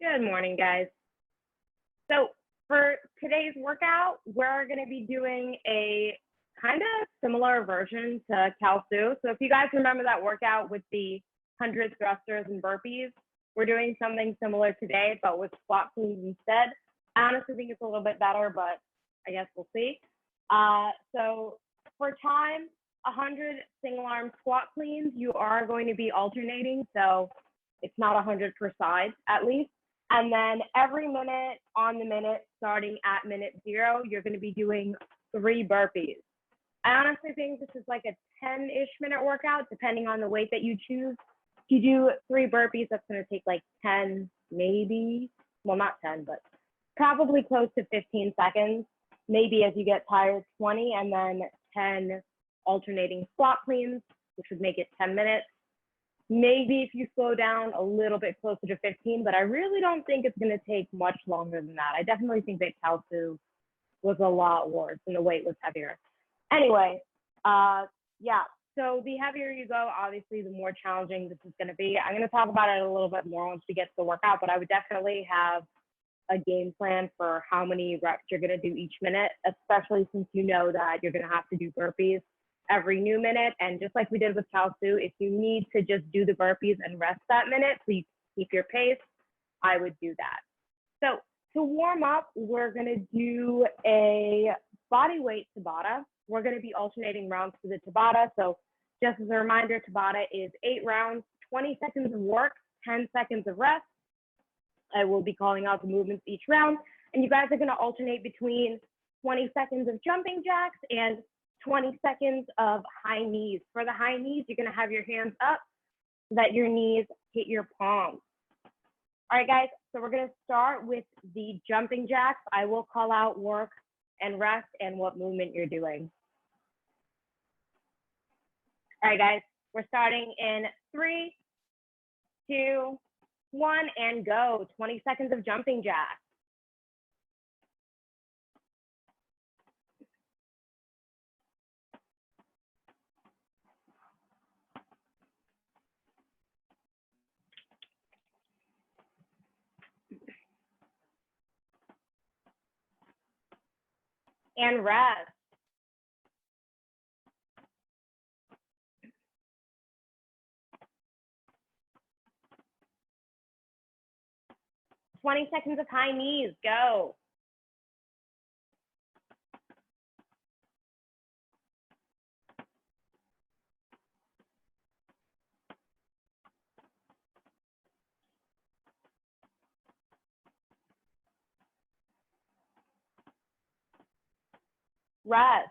Good morning, guys. So for today's workout, we're going to be doing a kind of similar version to Kalsu. So if you guys remember that workout with the 100 thrusters and burpees, we're doing something similar today, but with squat cleans instead. I honestly think it's a little bit better, but I guess we'll see. So for time, 100 single arm squat cleans, you are going to be alternating. So it's not 100 per side at least. And then every minute on the minute, starting at minute 0, you're going to be doing 3 burpees. I honestly think this is like a 10-ish minute workout, depending on the weight that you choose. If you do 3 burpees, that's going to take like 10, maybe, well, not 10, but probably close to 15 seconds. Maybe as you get tired, 20, and then 10 alternating squat cleans, which would make it 10 minutes. Maybe if you slow down a little bit closer to 15, but I really don't think it's going to take much longer than that. I definitely think that Kalsu was a lot worse and the weight was heavier. Anyway, yeah, so the heavier you go, obviously, the more challenging this is going to be. I'm going to talk about it a little bit more once we get to the workout, but I would definitely have a game plan for how many reps you're going to do each minute, especially since you know that you're going to have to do burpees every new minute. And just like we did with Kalsu, if you need to just do the burpees and rest that minute so you keep your pace, I would do that. So to warm up, we're going to do a body weight Tabata. We're going to be alternating rounds for the Tabata. So just as a reminder, Tabata is 8 rounds, 20 seconds of work, 10 seconds of rest. I will be calling out the movements each round, and you guys are going to alternate between 20 seconds of jumping jacks and 20 seconds of high knees. For the high knees, you're going to have your hands up so that your knees hit your palms. All right, guys, so we're going to start with the jumping jacks. I will call out work and rest and what movement you're doing. All right, guys, we're starting in 3, 2, 1, and go. 20 seconds of jumping jacks. And rest. Twenty seconds of high knees, go. Rest.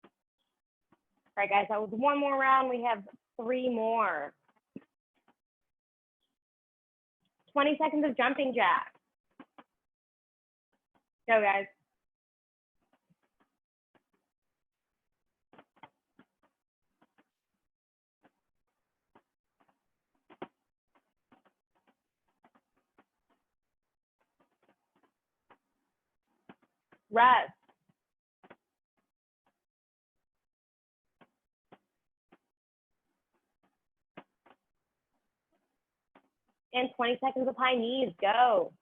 All right, guys, that was 1 more round. We have 3 more. 20 seconds of jumping jacks. Go, guys. Rest. And 20 seconds of high knees, go.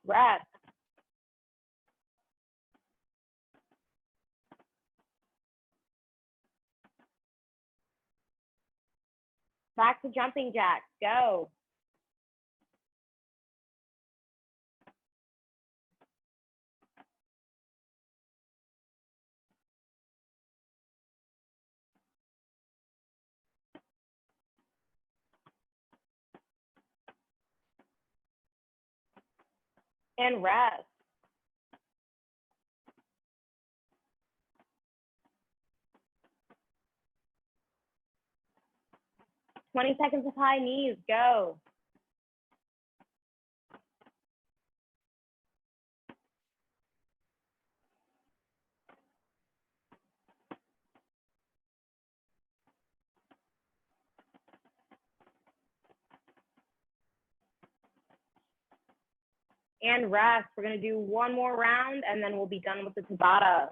Rest. Back to jumping jacks, go. And rest. Twenty seconds of high knees, go. and rest. We're gonna do one more round and then we'll be done with the Tabata.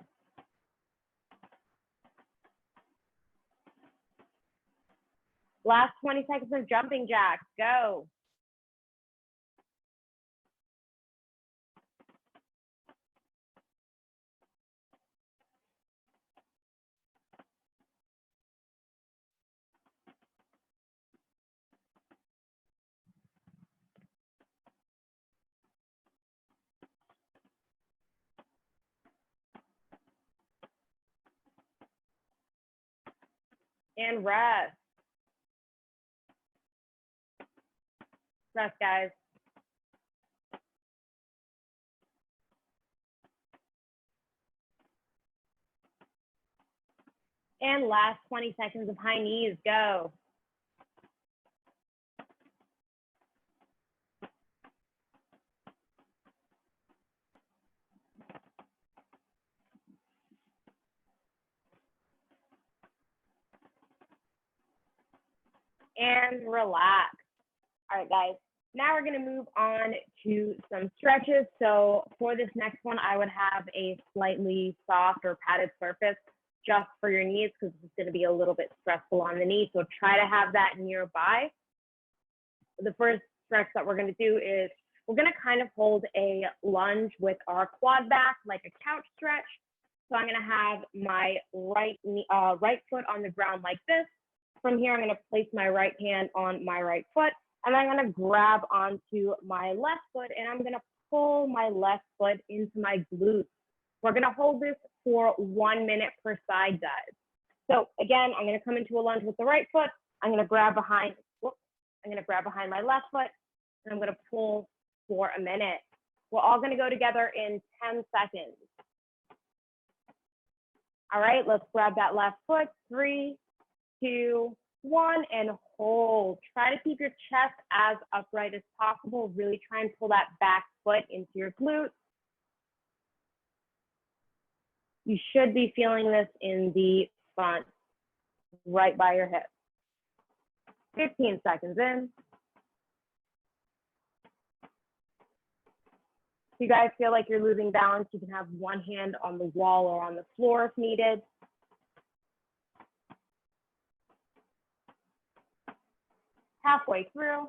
Last 20 seconds of jumping jacks, go. And rest. Rest, guys. And last 20 seconds of high knees, go. And relax. All right, guys. Now we're going to move on to some stretches. So for this next one, I would have a slightly soft or padded surface just for your knees because it's going to be a little bit stressful on the knee. So try to have that nearby. The first stretch that we're going to do is we're going to kind of hold a lunge with our quad back like a couch stretch. So I'm going to have my right foot on the ground like this. From here, I'm going to place my right hand on my right foot, and I'm going to grab onto my left foot, and I'm going to pull my left foot into my glutes. We're going to hold this for 1 minute per side dive. So again, I'm going to come into a lunge with the right foot. I'm going to grab behind. I'm going to grab behind my left foot, and I'm going to pull for a minute. We're all going to go together in 10 seconds. All right, let's grab that left foot. 3, 2, 1, and hold. Try to keep your chest as upright as possible. Really try and pull that back foot into your glute. You should be feeling this in the front, right by your hip. 15 seconds in. If you guys feel like you're losing balance, you can have one hand on the wall or on the floor if needed. Halfway through.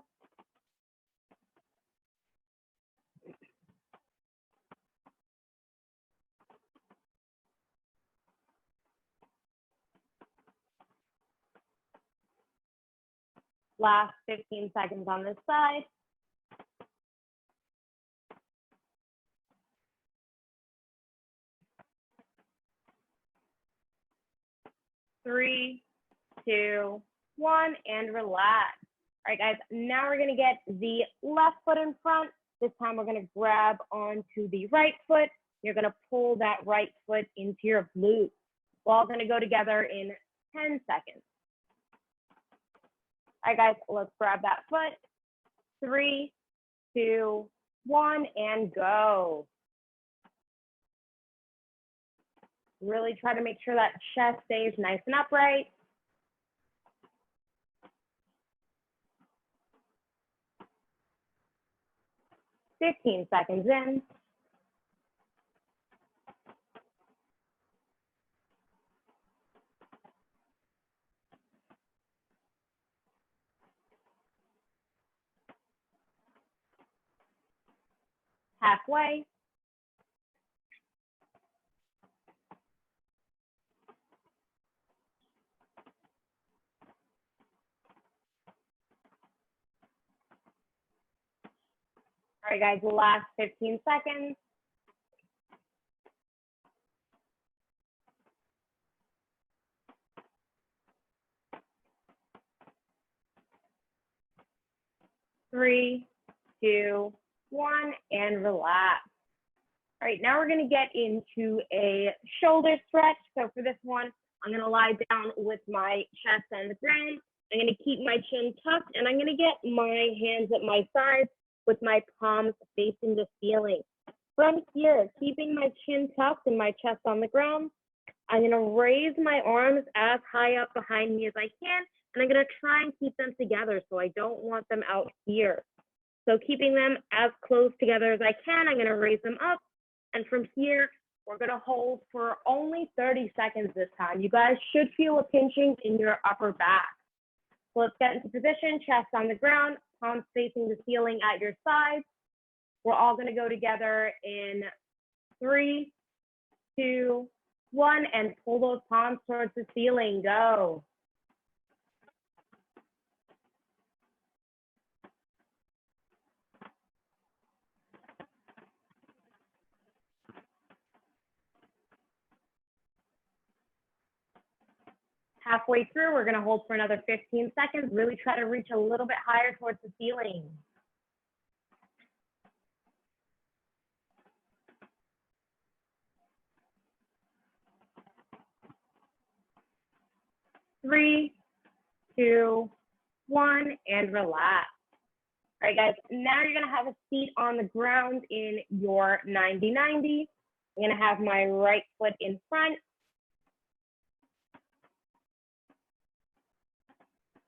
Last 15 seconds on this side. Three, 2, 1, and relax. All right, guys, now we're gonna get the left foot in front. This time we're gonna grab onto the right foot. You're gonna pull that right foot into your glute. We're all gonna go together in 10 seconds. All right, guys, let's grab that foot. 3, 2, 1, and go. Really try to make sure that chest stays nice and upright. Fifteen seconds in. Halfway. All right, guys, last 15 seconds. Three, 2, 1, and relax. All right, now we're gonna get into a shoulder stretch. So for this one, I'm gonna lie down with my chest on the ground. I'm gonna keep my chin tucked, and I'm gonna get my hands at my sides with my palms facing the ceiling. From here, keeping my chin tucked and my chest on the ground, I'm gonna raise my arms as high up behind me as I can, and I'm gonna try and keep them together so I don't want them out here. So keeping them as close together as I can, I'm gonna raise them up. And from here, we're gonna hold for only 30 seconds this time. You guys should feel a pinching in your upper back. So let's get into position, chest on the ground, palms facing the ceiling at your sides. We're all gonna go together in 3, 2, 1, and pull those palms towards the ceiling, go. Halfway through, we're gonna hold for another 15 seconds. Really try to reach a little bit higher towards the ceiling. 3, 2, 1, and relax. All right, guys, now you're gonna have a seat on the ground in your 90-90. I'm gonna have my right foot in front.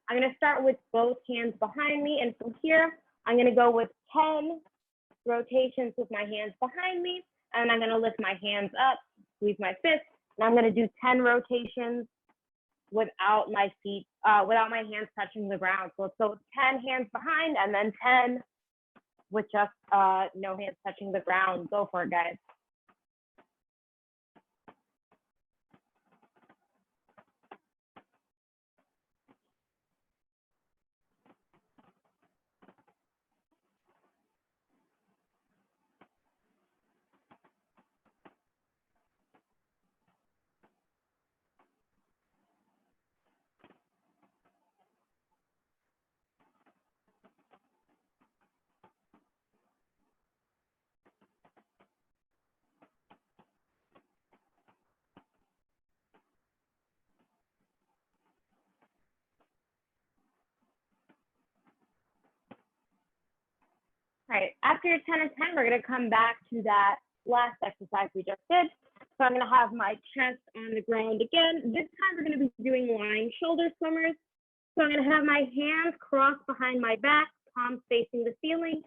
I'm gonna start with both hands behind me, and from here, I'm gonna go with 10 rotations with my hands behind me, and I'm gonna lift my hands up, squeeze my fist, and I'm gonna do 10 rotations without my feet, without my hands touching the ground. So let's go with 10 hands behind, and then 10 with just no hands touching the ground. Go for it, guys. All right, after your 10 and 10, we're gonna come back to that last exercise we just did. So I'm gonna have my chest on the ground again. This time we're gonna be doing lying shoulder swimmers. So I'm gonna have my hands crossed behind my back, palms facing the ceiling.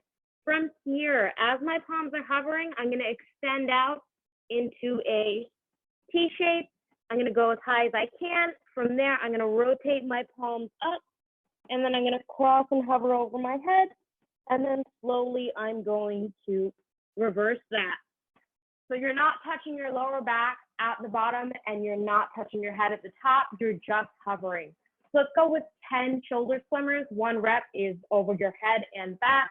From here, as my palms are hovering, I'm gonna extend out into a T shape. I'm gonna go as high as I can. From there, I'm gonna rotate my palms up, and then I'm gonna cross and hover over my head. And then slowly I'm going to reverse that. So you're not touching your lower back at the bottom, and you're not touching your head at the top, you're just hovering. So let's go with 10 shoulder swimmers. 1 rep is over your head and back.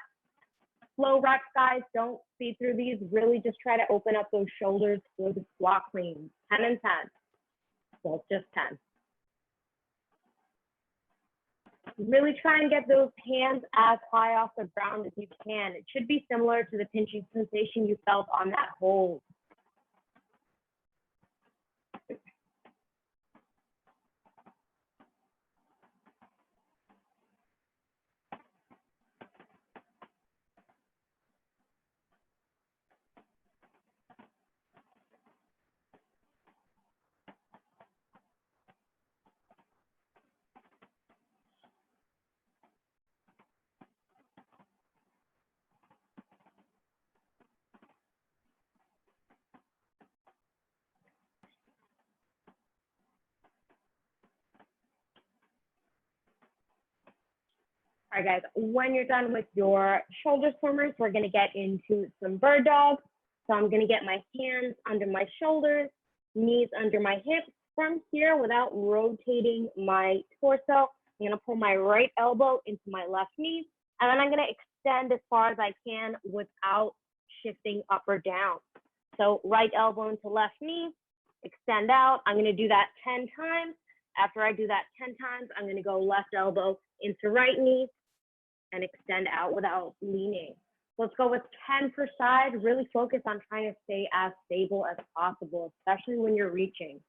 Slow reps, guys, don't speed through these. Really just try to open up those shoulders for the squat clean. 10 and 10, so it's just 10. Really try and get those hands as high off the ground as you can. It should be similar to the pinching sensation you felt on that hold. All right, guys, when you're done with your shoulder swimmers, we're gonna get into some bird dogs. So I'm gonna get my hands under my shoulders, knees under my hips. From here, without rotating my torso, I'm gonna pull my right elbow into my left knee, and then I'm gonna extend as far as I can without shifting up or down. So right elbow into left knee, extend out. I'm gonna do that 10 times. After I do that 10 times, I'm gonna go left elbow into right knee and extend out without leaning. Let's go with 10 per side. Really focus on trying to stay as stable as possible, especially when you're reaching.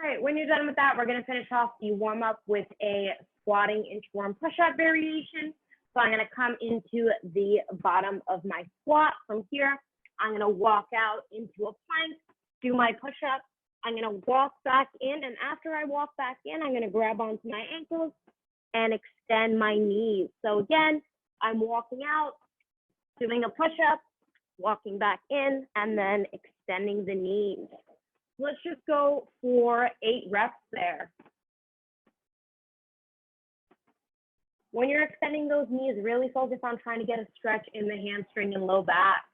All right, when you're done with that, we're gonna finish off the warm up with a squatting inchworm push-up variation. So I'm gonna come into the bottom of my squat. From here, I'm gonna walk out into a plank, do my push-up. I'm gonna walk back in, and after I walk back in, I'm gonna grab onto my ankles and extend my knees. So again, I'm walking out, doing a push-up, walking back in, and then extending the knees. Let's just go for 8 reps there. When you're extending those knees, really focus on trying to get a stretch in the hamstring and low back.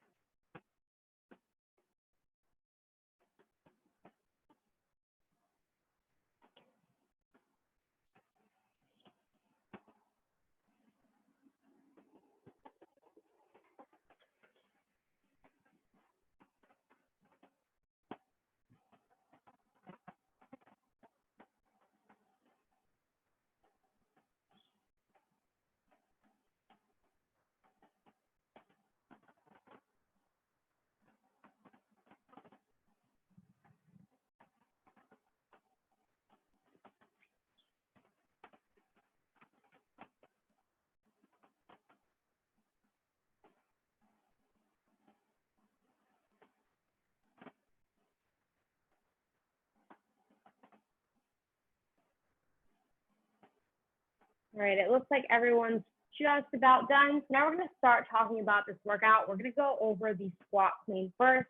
All right, it looks like everyone's just about done. So now we're gonna start talking about this workout. We're gonna go over the squat clean first.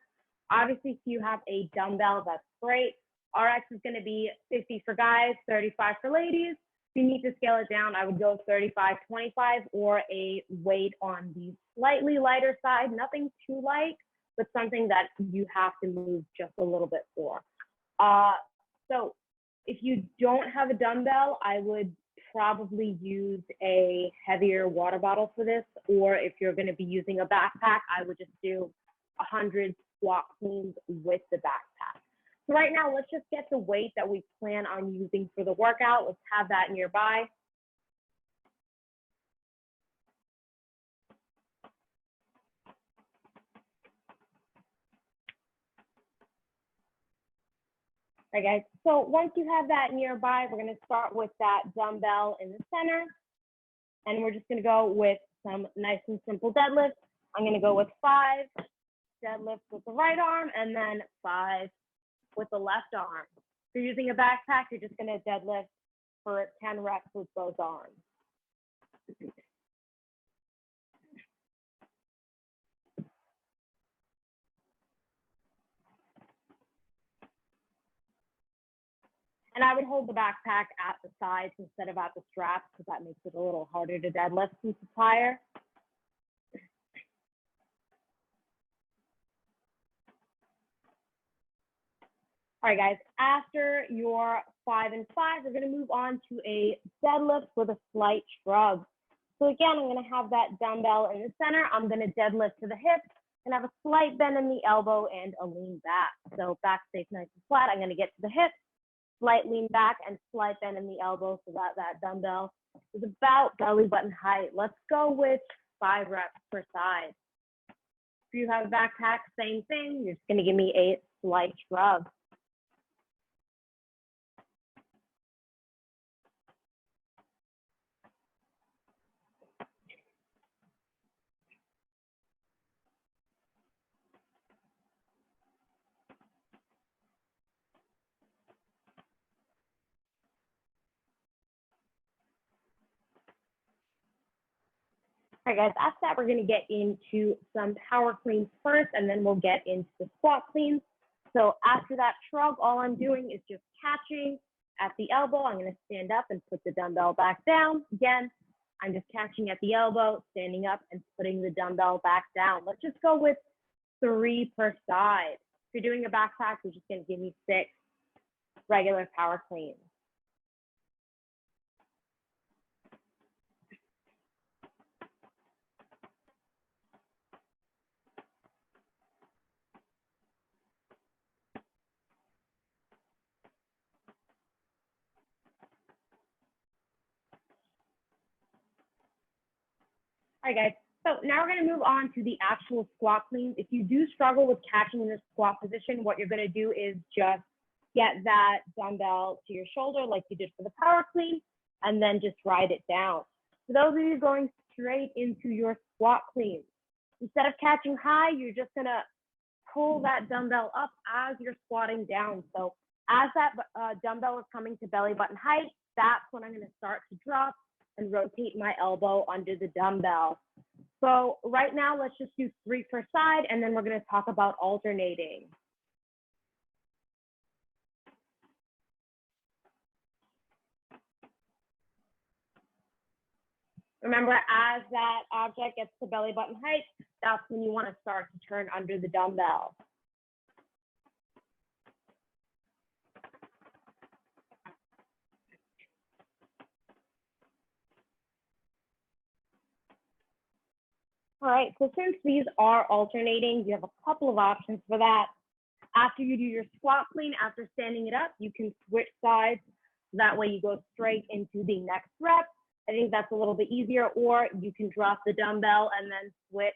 Obviously, if you have a dumbbell, that's great. RX is gonna be 50 for guys, 35 for ladies. If you need to scale it down, I would go 35-25 or a weight on the slightly lighter side, nothing too light, but something that you have to move just a little bit for. So if you don't have a dumbbell, I would probably use a heavier water bottle for this, or if you're going to be using a backpack, I would just do 100 squat cleans with the backpack. So right now, let's just get the weight that we plan on using for the workout. Let's have that nearby. All right, guys, so once you have that nearby, we're going to start with that dumbbell in the center. And we're just going to go with some nice and simple deadlifts. I'm going to go with 5 deadlifts with the right arm and then 5 with the left arm. If you're using a backpack, you're just going to deadlift for 10 reps with both arms. And I would hold the backpack at the sides instead of at the straps because that makes it a little harder to deadlift since it's higher. All right, guys, after your 5 and 5, we're going to move on to a deadlift with a slight shrug. So again, I'm going to have that dumbbell in the center. I'm going to deadlift to the hips and have a slight bend in the elbow and a lean back. So back stays nice and flat. I'm going to get to the hips, slight lean back, and slight bend in the elbow so that that dumbbell is about belly button height. Let's go with 5 reps per side. If you have a backpack, same thing. You're just going to give me a slight shrug. All right, guys, after that, we're going to get into some power cleans first, and then we'll get into the squat cleans. So after that shrug, all I'm doing is just catching at the elbow. I'm going to stand up and put the dumbbell back down. Again, I'm just catching at the elbow, standing up, and putting the dumbbell back down. Let's just go with 3 per side. If you're doing a backpack, you're just going to give me 6 regular power cleans. All right, guys, so now we're going to move on to the actual squat cleans. If you do struggle with catching in the squat position, what you're going to do is just get that dumbbell to your shoulder like you did for the power clean, and then just ride it down. For those of you going straight into your squat clean, instead of catching high, you're just gonna pull that dumbbell up as you're squatting down. So as that dumbbell is coming to belly button height, that's when I'm gonna start to drop and rotate my elbow under the dumbbell. So right now, let's just do 3 per side, and then we're gonna talk about alternating. Remember, as that object gets to belly button height, that's when you want to start to turn under the dumbbell. All right, so since these are alternating, you have a couple of options for that. After you do your squat clean, after standing it up, you can switch sides. That way you go straight into the next rep. I think that's a little bit easier, or you can drop the dumbbell and then switch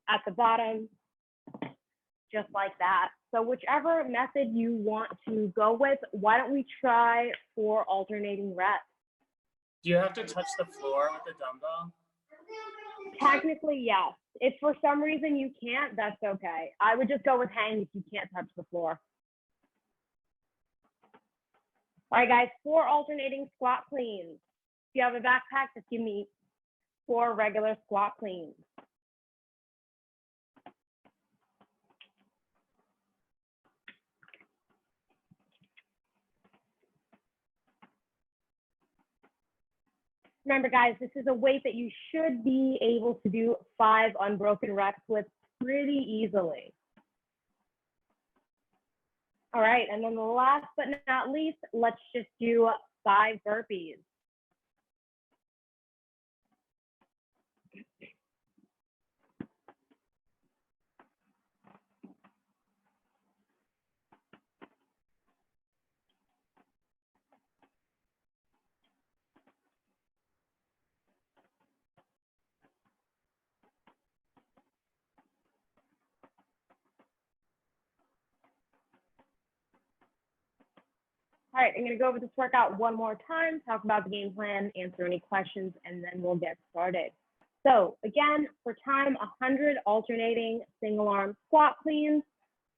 at the bottom, just like that. So whichever method you want to go with, why don't we try 4 alternating reps? Do you have to touch the floor with the dumbbell? Technically, yes. If for some reason you can't, that's okay. I would just go with hang if you can't touch the floor. All right, guys, 4 alternating squat cleans. If you have a backpack, just give me 4 regular squat cleans. Remember, guys, this is a weight that you should be able to do 5 unbroken reps with pretty easily. All right, and then the last but not least, let's just do 5 burpees. All right, I'm gonna go over this workout one more time, talk about the game plan, answer any questions, and then we'll get started. So again, for time, 100 alternating single arm squat cleans,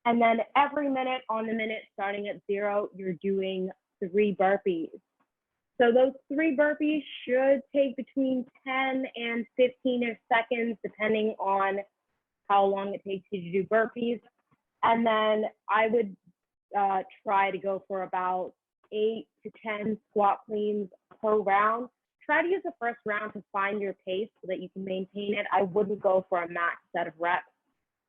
and then every minute on the minute, starting at 0, you're doing 3 burpees. So those 3 burpees should take between 10 and 15 seconds, depending on how long it takes you to do burpees. And then I would try to go for about 8 to 10 squat cleans per round. Try to use the first round to find your pace so that you can maintain it. I wouldn't go for a max set of reps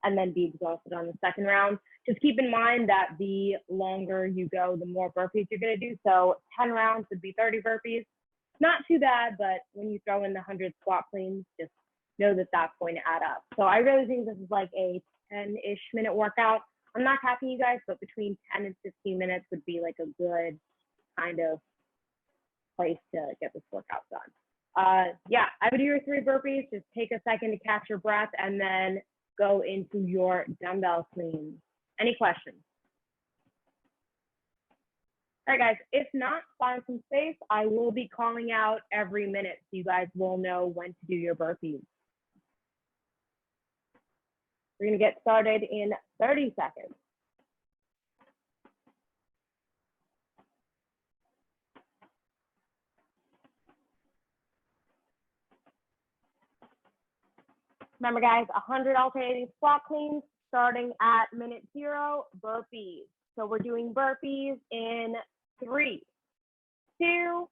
and then be exhausted on the second round. Just keep in mind that the longer you go, the more burpees you're gonna do. So 10 rounds would be 30 burpees. Not too bad, but when you throw in the 100 squat cleans, just know that that's going to add up. So I really think this is like a 10-ish minute workout. I'm not capping you guys, but between 10 and 15 minutes would be like a good kind of place to get this workout done. Yeah, I would do your 3 burpees. Just take a second to catch your breath and then go into your dumbbell cleans. Any questions? All right, guys, if not, find some space. I will be calling out every minute so you guys will know when to do your burpees. We're gonna get started in 30 seconds. Remember, guys, 100 alternating squat cleans starting at minute 0, burpees. So we're doing burpees in 3, 2,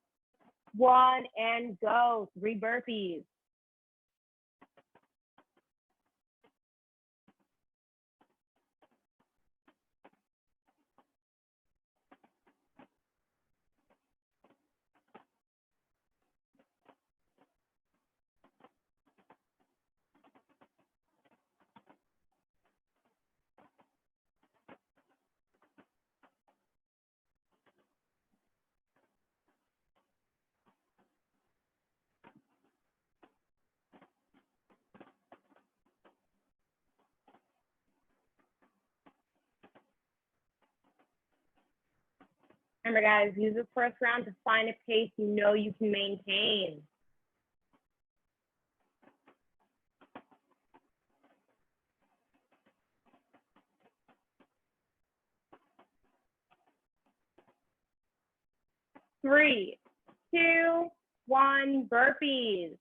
1, and go. 3 burpees. Remember, guys, use this first round to find a pace you know you can maintain. Three, two, one, burpees.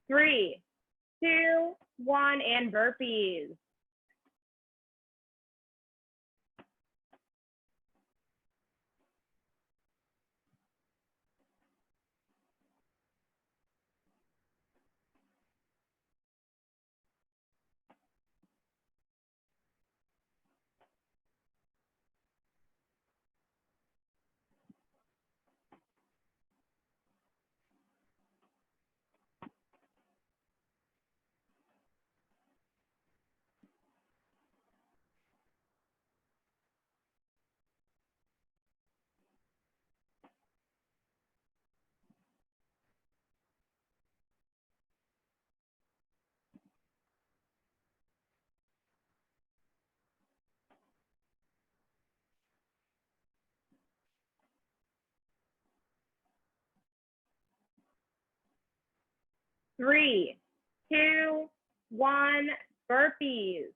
Three, two, one, and burpees. Three, two, one, burpees.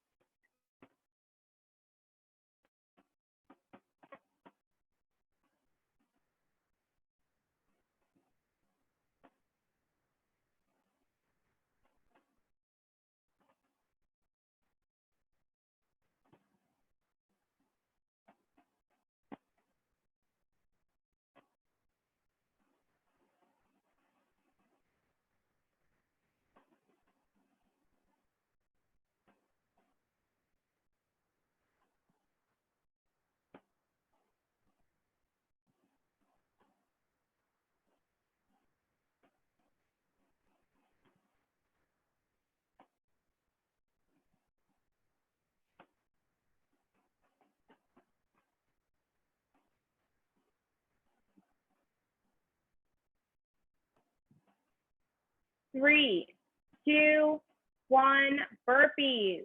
Three, two, one, burpees.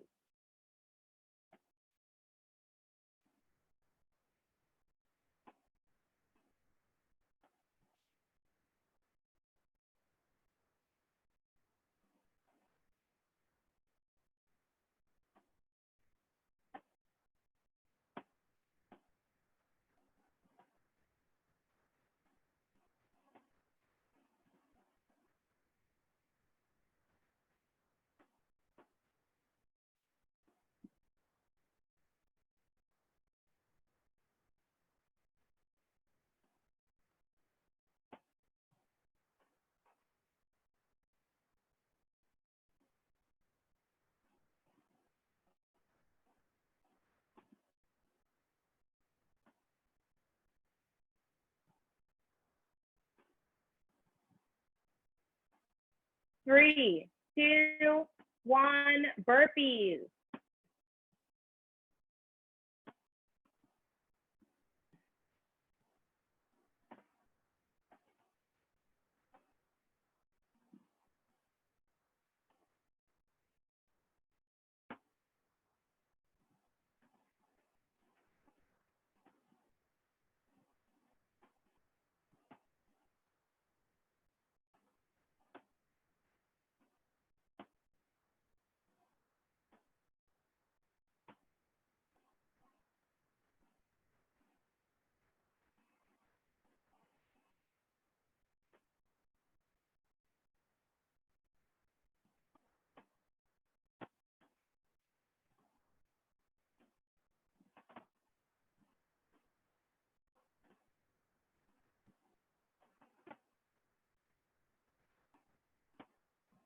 Three, two, one, burpees.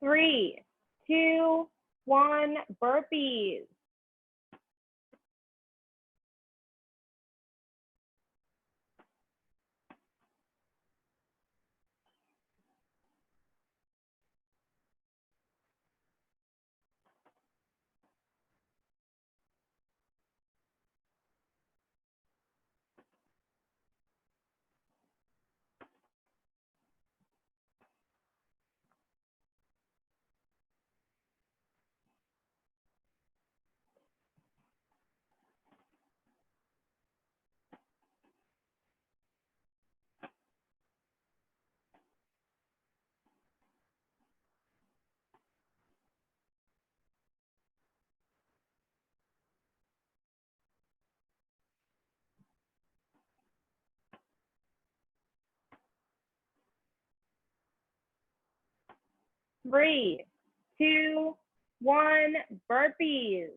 3, 2, 1, burpees. 3, 2, 1, burpees.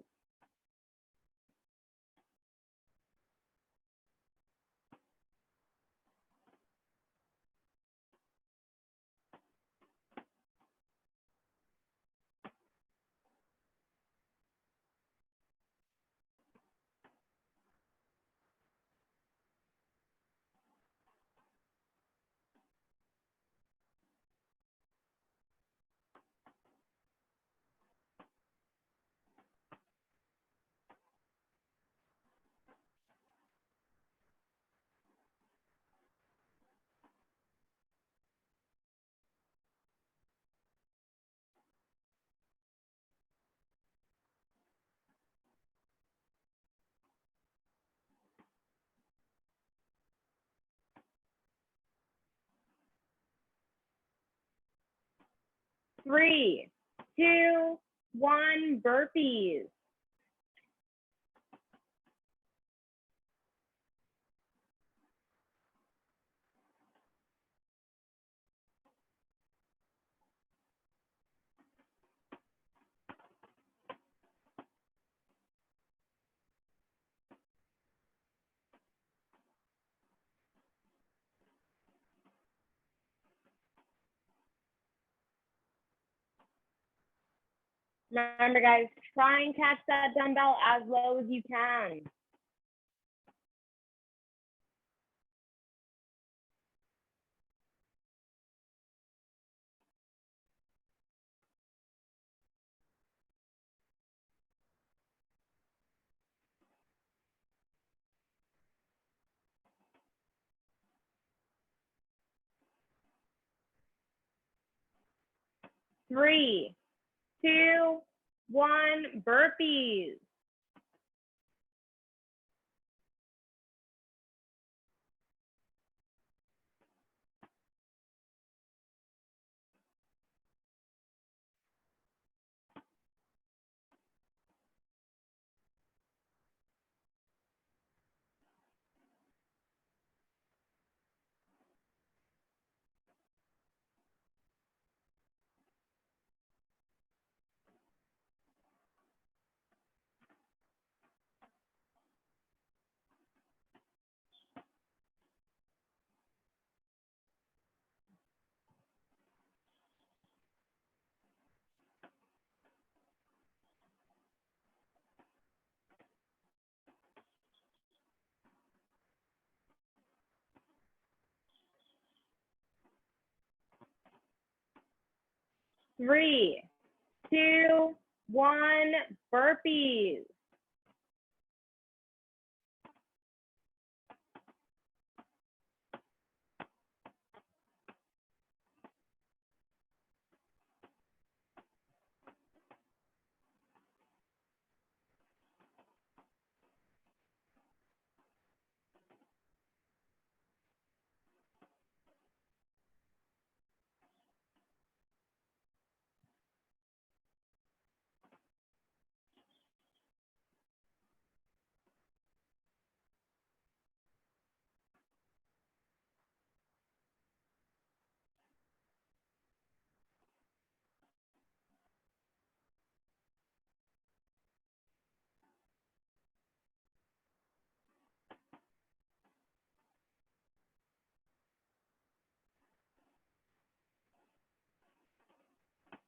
3, 2, 1, burpees. 'Remember, guys, try and catch that dumbbell as low as you can. 3, 2, 1, burpees. 3, 2, 1, burpees.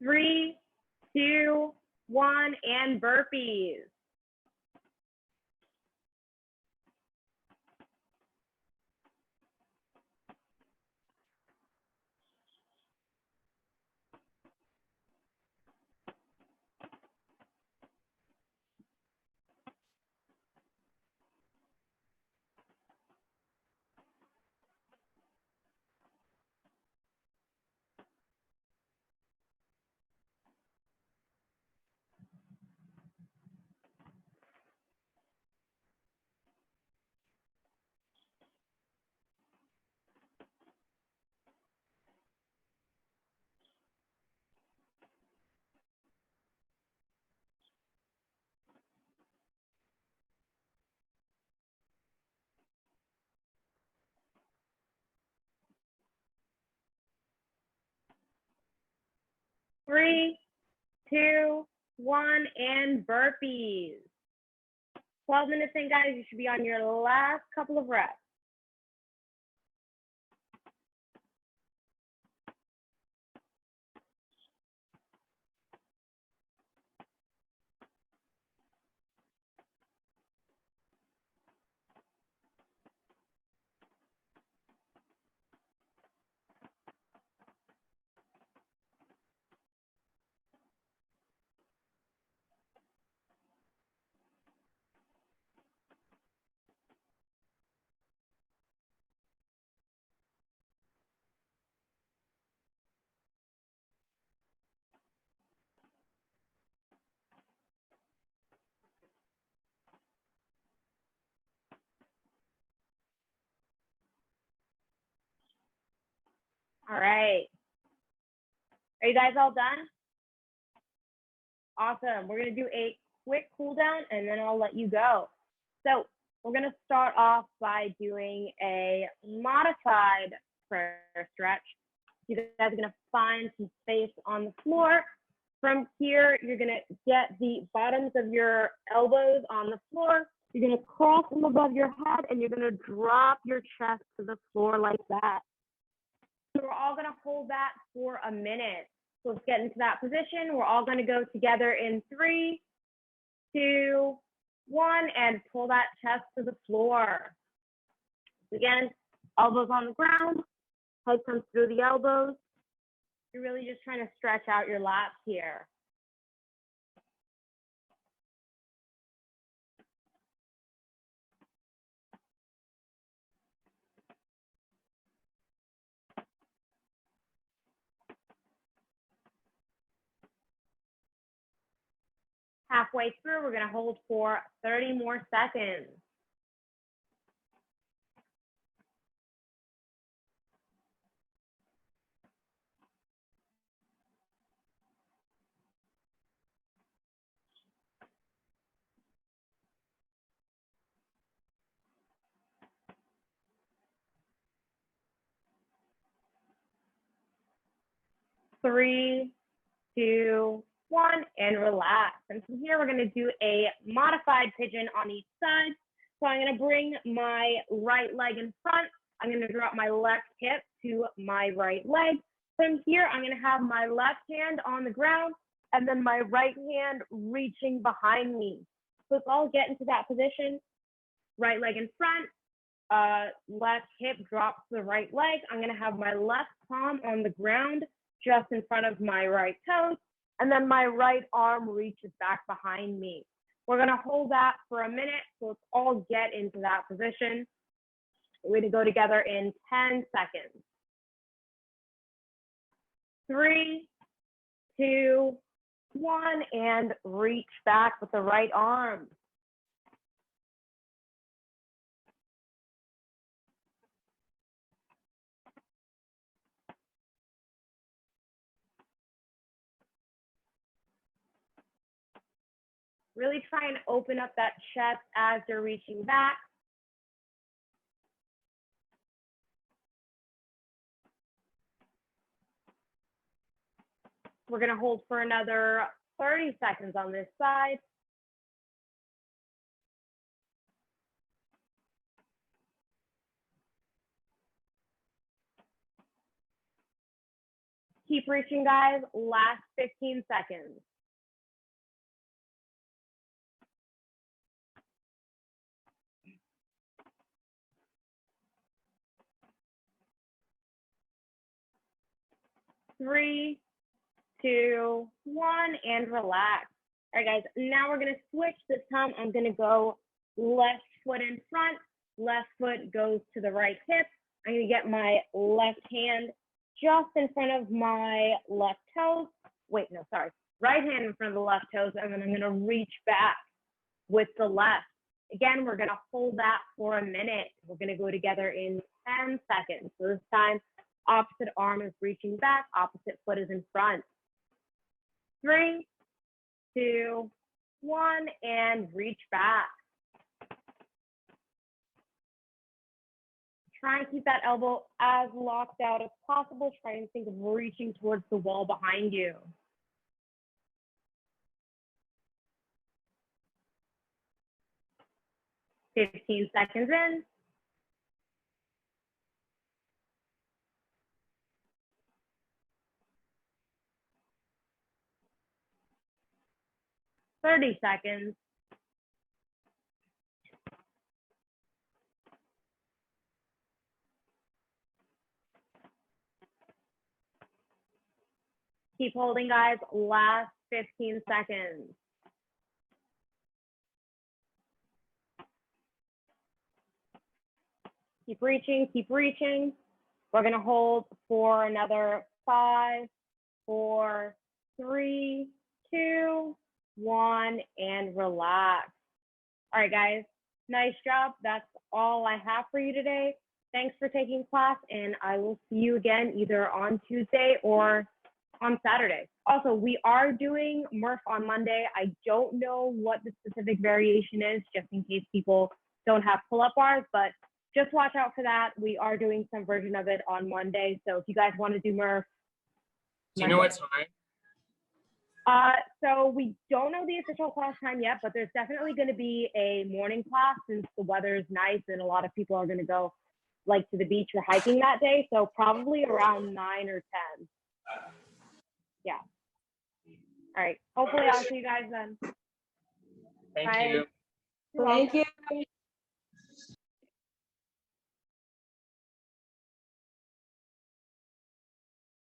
3, 2, 1, and burpees. Three, 2, 1, and burpees. 12 minutes in, guys. You should be on your last couple of reps. All right. Are you guys all done? Awesome. We're going to do a quick cool down and then I'll let you go. So we're going to start off by doing a modified prayer stretch. You guys are going to find some space on the floor. From here, you're going to get the bottoms of your elbows on the floor. You're going to cross them above your head and you're going to drop your chest to the floor like that. So we're all going to hold that for a minute. So let's get into that position. We're all going to go together in 3, 2, 1, and pull that chest to the floor. Again, elbows on the ground, head comes through the elbows. You're really just trying to stretch out your lats here. Halfway through, we're going to hold for 30 more seconds. Three, 2, 1, and relax. And from here, we're going to do a modified pigeon on each side. So I'm going to bring my right leg in front. I'm going to drop my left hip to my right leg. From here, I'm going to have my left hand on the ground and then my right hand reaching behind me. So let's all get into that position. Right leg in front, left hip drops to the right leg. I'm going to have my left palm on the ground just in front of my right toes, and then my right arm reaches back behind me. We're going to hold that for a minute, so let's all get into that position. We're going to go together in 10 seconds. 3, 2, 1, and reach back with the right arm. Really try and open up that chest as you're reaching back. We're going to hold for another 30 seconds on this side. Keep reaching, guys. Last 15 seconds. Three, two, one, and relax. All right, guys, now we're gonna switch. This time I'm gonna go left foot in front, left foot goes to the right hip. I'm gonna get my left hand just in front of my left toes. Wait, no, sorry. Right hand in front of the left toes, and then I'm gonna reach back with the left. Again, we're gonna hold that for a minute. We're gonna go together in 10 seconds. So this time, opposite arm is reaching back, opposite foot is in front. 3, 2, 1, and reach back. Try and keep that elbow as locked out as possible. Try and think of reaching towards the wall behind you. Fifteen seconds in. 30 seconds. Keep holding, guys. Last 15 seconds. Keep reaching, keep reaching. We're gonna hold for another 5, 4, 3, 2, 1, and relax. All right, guys, nice job. That's all I have for you today. Thanks for taking class, and I will see you again either on Tuesday or on Saturday. Also, we are doing Murph on Monday. I don't know what the specific variation is, just in case people don't have pull-up bars, but just watch out for that. We are doing some version of it on Monday. So if you guys want to do Murph. Do you know what time? So we don't know the official class time yet, but there's definitely going to be a morning class since the weather is nice and a lot of people are going to go like to the beach or hiking that day. So probably around 9 or 10. Yeah. All right. Hopefully I'll see you guys then. Thank Bye. you. You're welcome. Thank you.